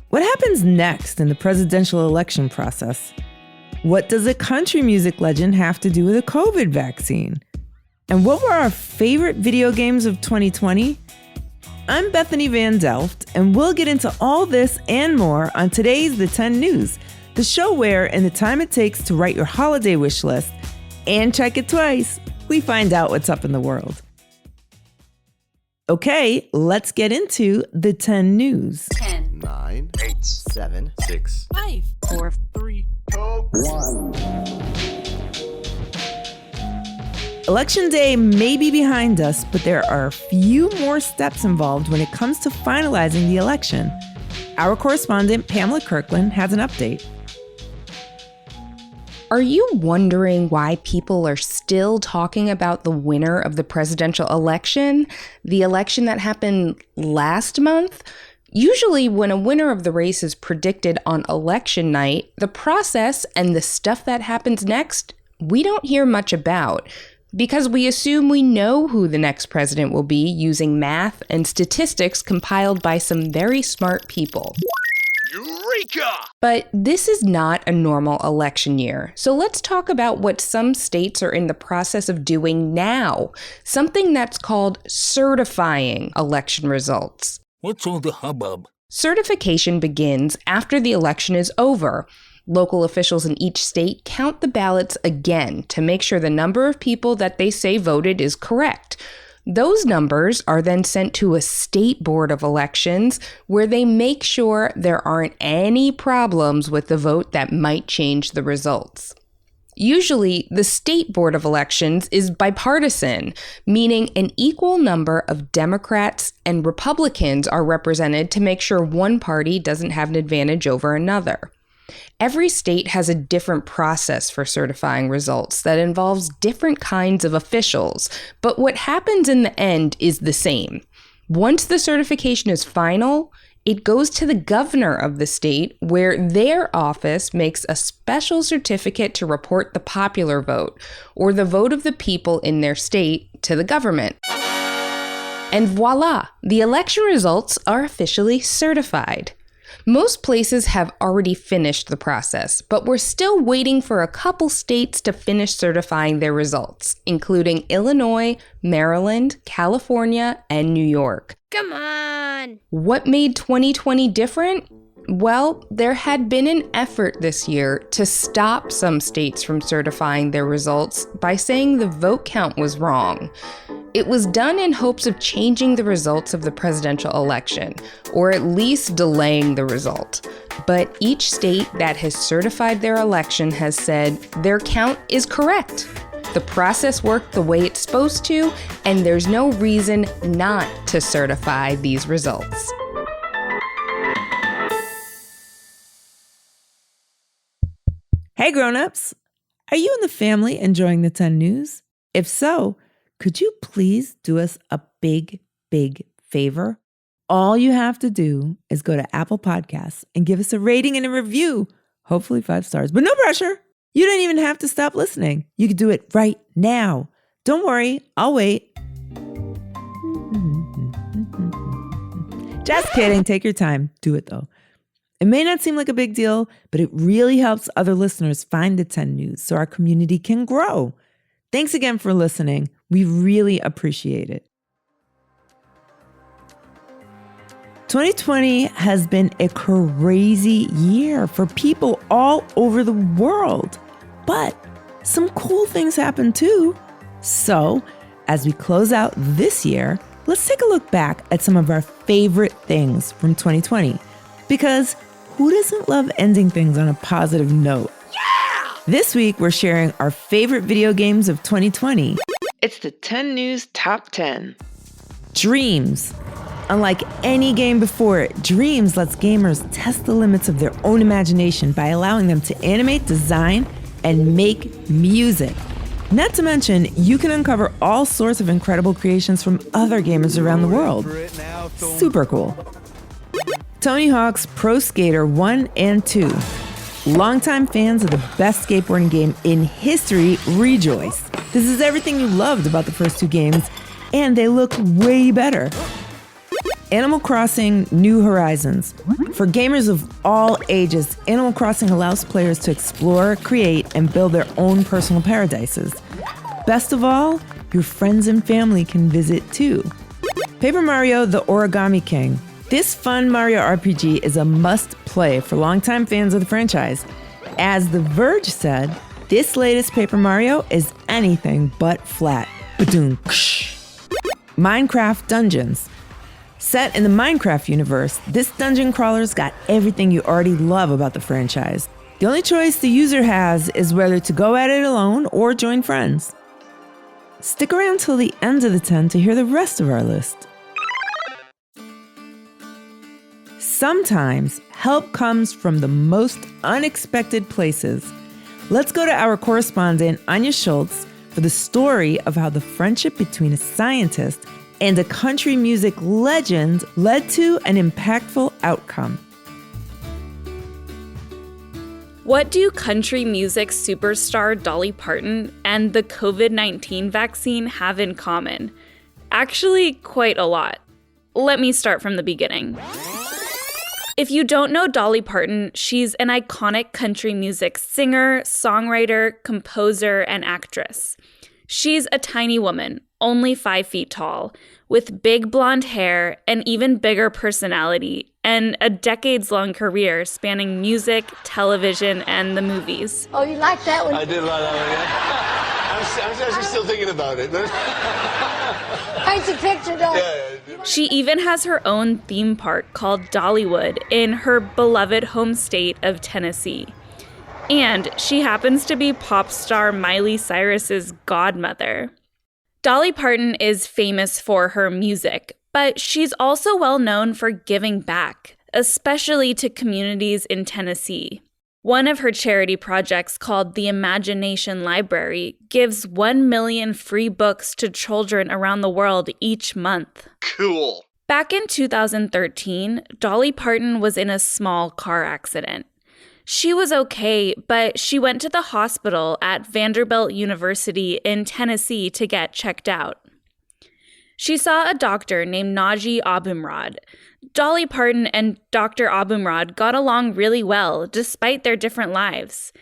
What happens next in the presidential election process? What does a country music legend have to do with a COVID vaccine? And what were our favorite video games of 2020? I'm Bethany Van Delft, and we'll get into all this and more on today's The 10 News, the show where, in the time it takes to write your holiday wish list and check it twice, we find out what's up in the world. Okay, let's get into the 10 news. 10, 9, 8, 7, 6, 5, 4, 3, 2, 1. Election day may be behind us, but there are a few more steps involved when it comes to finalizing the election. Our correspondent, Pamela Kirkland, has an update. Are you wondering why people are still talking about the winner of the presidential election? The election that happened last month? Usually when a winner of the race is predicted on election night, the process and the stuff that happens next, we don't hear much about, because we assume we know who the next president will be using math and statistics compiled by some very smart people. Eureka! But this is not a normal election year. So let's talk about what some states are in the process of doing now. Something that's called certifying election results. What's all the hubbub? Certification begins after the election is over. Local officials in each state count the ballots again to make sure the number of people that they say voted is correct. Those numbers are then sent to a state board of elections where they make sure there aren't any problems with the vote that might change the results. Usually, the state board of elections is bipartisan, meaning an equal number of Democrats and Republicans are represented to make sure one party doesn't have an advantage over another. Every state has a different process for certifying results that involves different kinds of officials, but what happens in the end is the same. Once the certification is final, it goes to the governor of the state, where their office makes a special certificate to report the popular vote, or the vote of the people in their state, to the government. And voila, the election results are officially certified. Most places have already finished the process, but we're still waiting for a couple states to finish certifying their results, including Illinois, Maryland, California, and New York. Come on! What made 2020 different? Well, there had been an effort this year to stop some states from certifying their results by saying the vote count was wrong. It was done in hopes of changing the results of the presidential election, or at least delaying the result. But each state that has certified their election has said their count is correct. The process worked the way it's supposed to, and there's no reason not to certify these results. Hey grown-ups, are you and the family enjoying the 10 News? If so, could you please do us a big, big favor? All you have to do is go to Apple Podcasts and give us a rating and a review, hopefully 5 stars, but no pressure. You don't even have to stop listening. You can do it right now. Don't worry, I'll wait. Just kidding, take your time. Do it though. It may not seem like a big deal, but it really helps other listeners find the 10 News so our community can grow. Thanks again for listening. We really appreciate it. 2020 has been a crazy year for people all over the world, but some cool things happened too. So, as we close out this year, let's take a look back at some of our favorite things from 2020, because who doesn't love ending things on a positive note? Yeah! This week, we're sharing our favorite video games of 2020. It's the 10 News Top 10. Dreams. Unlike any game before it, Dreams lets gamers test the limits of their own imagination by allowing them to animate, design, and make music. Not to mention, you can uncover all sorts of incredible creations from other gamers around the world. Super cool. Tony Hawk's Pro Skater 1 and 2. Longtime fans of the best skateboarding game in history rejoice. This is everything you loved about the first 2 games, and they look way better. Animal Crossing New Horizons. For gamers of all ages, Animal Crossing allows players to explore, create, and build their own personal paradises. Best of all, your friends and family can visit too. Paper Mario: The Origami King. This fun Mario RPG is a must-play for longtime fans of the franchise. As The Verge said, this latest Paper Mario is anything but flat. Ba-doom. Minecraft Dungeons. Set in the Minecraft universe, this dungeon crawler's got everything you already love about the franchise. The only choice the user has is whether to go at it alone or join friends. Stick around till the end of the 10 to hear the rest of our list. Sometimes help comes from the most unexpected places. Let's go to our correspondent, Anya Schultz, for the story of how the friendship between a scientist and a country music legend led to an impactful outcome. What do country music superstar Dolly Parton and the COVID-19 vaccine have in common? Actually, quite a lot. Let me start from the beginning. If you don't know Dolly Parton, she's an iconic country music singer, songwriter, composer, and actress. She's a tiny woman, only 5 feet tall, with big blonde hair, an even bigger personality, and a decades-long career spanning music, television, and the movies. Oh, you like that one? I did like that one, yeah. I was actually still thinking about it. Paint a picture, though. Yeah. She even has her own theme park called Dollywood in her beloved home state of Tennessee. And she happens to be pop star Miley Cyrus's godmother. Dolly Parton is famous for her music, but she's also well known for giving back, especially to communities in Tennessee. One of her charity projects, called the Imagination Library, gives 1 million free books to children around the world each month. Cool. Back in 2013, Dolly Parton was in a small car accident. She was okay, but she went to the hospital at Vanderbilt University in Tennessee to get checked out. She saw a doctor named Naji Abumrad. Dolly Parton and Dr. Abumrad got along really well, despite their different lives.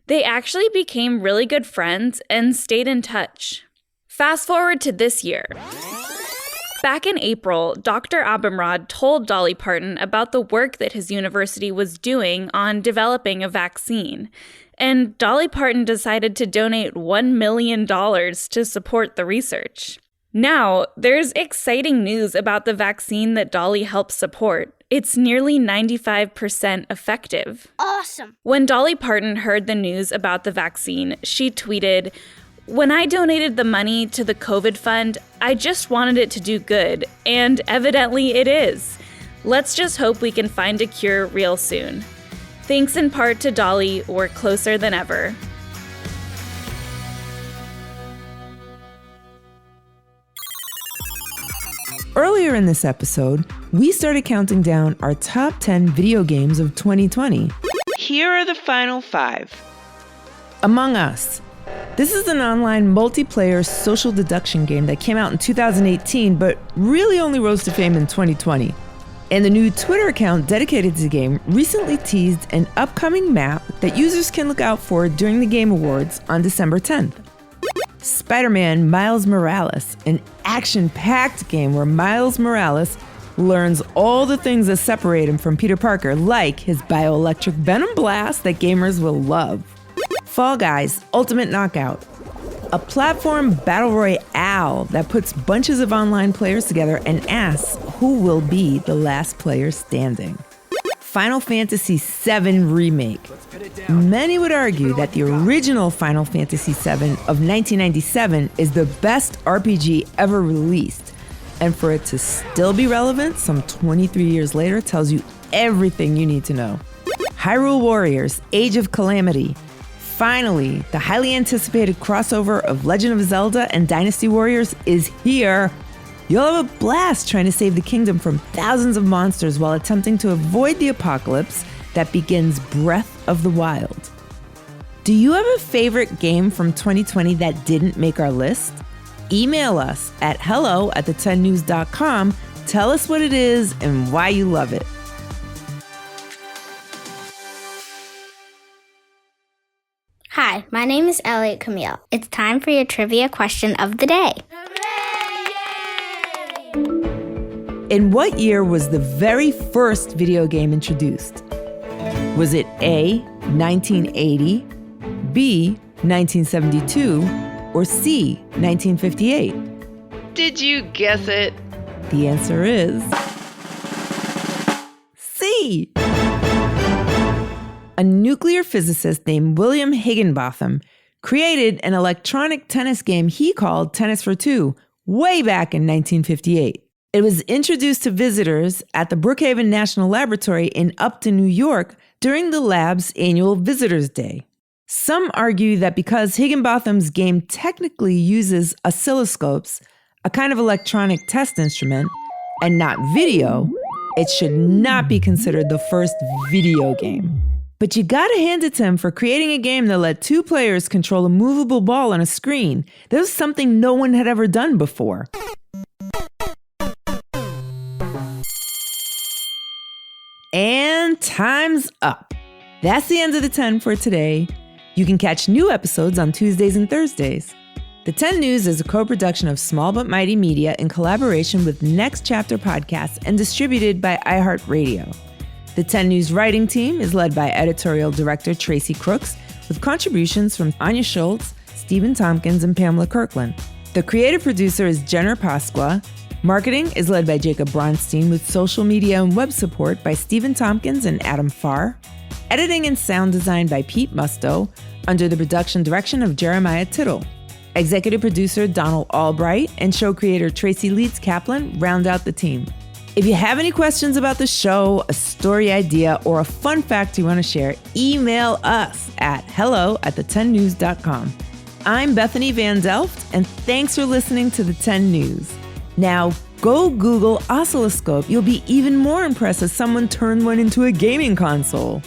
They actually became really good friends and stayed in touch. Fast forward to this year. Back in April, Dr. Abumrad told Dolly Parton about the work that his university was doing on developing a vaccine, and Dolly Parton decided to donate $1 million to support the research. Now, there's exciting news about the vaccine that Dolly helped support. It's nearly 95% effective. Awesome. When Dolly Parton heard the news about the vaccine, she tweeted, "When I donated the money to the COVID fund, I just wanted it to do good, and evidently it is. Let's just hope we can find a cure real soon. Thanks in part to Dolly, we're closer than ever." Earlier in this episode, we started counting down our top 10 video games of 2020. Here are the final 5. Among Us. This is an online multiplayer social deduction game that came out in 2018, but really only rose to fame in 2020. And the new Twitter account dedicated to the game recently teased an upcoming map that users can look out for during the Game Awards on December 10th. Spider-Man Miles Morales, an action-packed game where Miles Morales learns all the things that separate him from Peter Parker, like his bioelectric venom blast that gamers will love. Fall Guys Ultimate Knockout, a platform battle royale that puts bunches of online players together and asks who will be the last player standing. Final Fantasy VII Remake. Many would argue that the original Final Fantasy VII of 1997 is the best RPG ever released, and for it to still be relevant some 23 years later tells you everything you need to know. Hyrule Warriors Age of Calamity. Finally, the highly anticipated crossover of Legend of Zelda and Dynasty Warriors is here. You'll have a blast trying to save the kingdom from thousands of monsters while attempting to avoid the apocalypse that begins Breath of the Wild. Do you have a favorite game from 2020 that didn't make our list? Email us at hello@the10news.com Tell us what it is and why you love it. Hi, my name is Elliot Camille. It's time for your trivia question of the day. In what year was the very first video game introduced? Was it A, 1980, B, 1972, or C, 1958? Did you guess it? The answer is C. A nuclear physicist named William Higginbotham created an electronic tennis game he called Tennis for Two way back in 1958. It was introduced to visitors at the Brookhaven National Laboratory in Upton, New York during the lab's annual Visitors' Day. Some argue that because Higginbotham's game technically uses oscilloscopes, a kind of electronic test instrument, and not video, it should not be considered the first video game. But you gotta hand it to him for creating a game that let two players control a movable ball on a screen. That was something no one had ever done before. And time's up. That's the end of the 10 for today. You can catch new episodes on Tuesdays and Thursdays. The 10 News is a co-production of Small But Mighty Media in collaboration with Next Chapter Podcasts and distributed by iHeartRadio. The 10 News writing team is led by editorial director Tracy Crooks, with contributions from Anya Schultz, Stephen Tompkins, and Pamela Kirkland. The creative producer is Jenner Pasqua. Marketing is led by Jacob Bronstein, with social media and web support by Stephen Tompkins and Adam Farr. Editing and sound design by Pete Musto, under the production direction of Jeremiah Tittle. Executive producer Donald Albright and show creator Tracy Leeds Kaplan round out the team. If you have any questions about the show, a story idea, or a fun fact you want to share, email us at hello@the10news.com. I'm Bethany Van Delft, and thanks for listening to the 10 News. Now, go Google oscilloscope. You'll be even more impressed as someone turned one into a gaming console.